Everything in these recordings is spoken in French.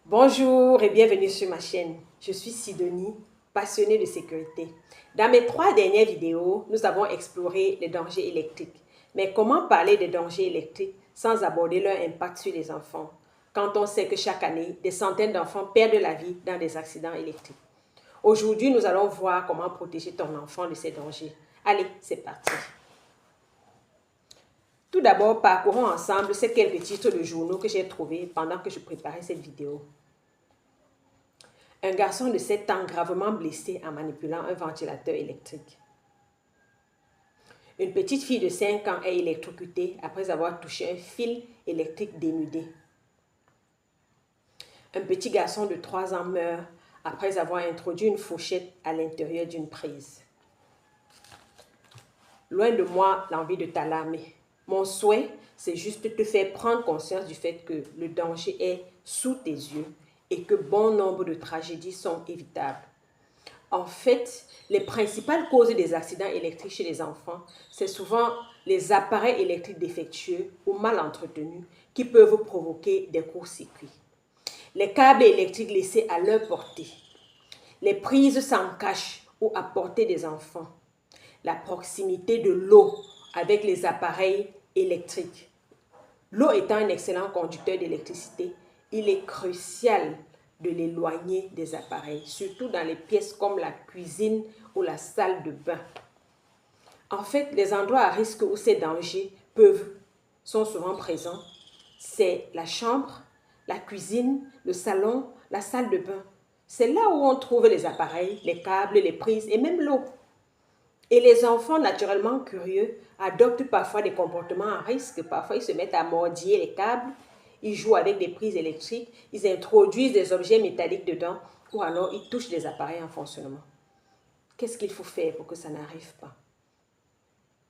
Bonjour et bienvenue sur ma chaîne. Je suis Sidonie, passionnée de sécurité. Dans mes 3 dernières vidéos, nous avons exploré les dangers électriques. Mais comment parler des dangers électriques sans aborder leur impact sur les enfants, quand on sait que chaque année, des centaines d'enfants perdent la vie dans des accidents électriques? Aujourd'hui, nous allons voir comment protéger ton enfant de ces dangers. Allez, c'est parti. Tout d'abord, parcourons ensemble ces quelques titres de journaux que j'ai trouvés pendant que je préparais cette vidéo. Un garçon de 7 ans gravement blessé en manipulant un ventilateur électrique. Une petite fille de 5 ans est électrocutée après avoir touché un fil électrique dénudé. Un petit garçon de 3 ans meurt après avoir introduit une fourchette à l'intérieur d'une prise. Loin de moi l'envie de t'alarmer. Mon souhait, c'est juste te faire prendre conscience du fait que le danger est sous tes yeux et que bon nombre de tragédies sont évitables. En fait, les principales causes des accidents électriques chez les enfants, c'est souvent les appareils électriques défectueux ou mal entretenus qui peuvent provoquer des courts-circuits. Les câbles électriques laissés à leur portée, les prises sans cache ou à portée des enfants, la proximité de l'eau avec les appareils électriques. L'eau étant un excellent conducteur d'électricité, il est crucial de l'éloigner des appareils, surtout dans les pièces comme la cuisine ou la salle de bain. En fait, les endroits à risque où ces dangers sont souvent présents, c'est la chambre, la cuisine, le salon, la salle de bain. C'est là où on trouve les appareils, les câbles, les prises et même l'eau. Et les enfants, naturellement curieux, adoptent parfois des comportements à risque. Parfois, ils se mettent à mordiller les câbles, ils jouent avec des prises électriques, ils introduisent des objets métalliques dedans ou alors ils touchent des appareils en fonctionnement. Qu'est-ce qu'il faut faire pour que ça n'arrive pas?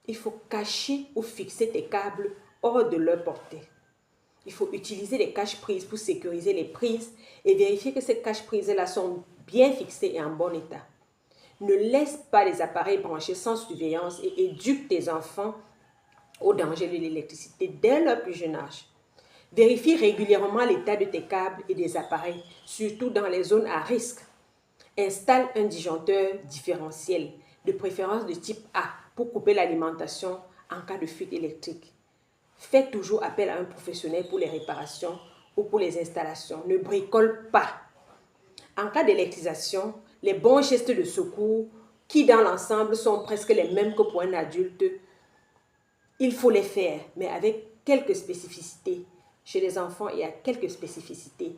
Il faut cacher ou fixer tes câbles hors de leur portée. Il faut utiliser les caches-prises pour sécuriser les prises et vérifier que ces caches-prises-là sont bien fixées et en bon état. Ne laisse pas les appareils branchés sans surveillance et éduque tes enfants au danger de l'électricité dès leur plus jeune âge. Vérifie régulièrement l'état de tes câbles et des appareils, surtout dans les zones à risque. Installe un disjoncteur différentiel, de préférence de type A, pour couper l'alimentation en cas de fuite électrique. Fais toujours appel à un professionnel pour les réparations ou pour les installations. Ne bricole pas. En cas d'électrisation, les bons gestes de secours, qui dans l'ensemble sont presque les mêmes que pour un adulte, il faut les faire, mais avec quelques spécificités. Chez les enfants, il y a quelques spécificités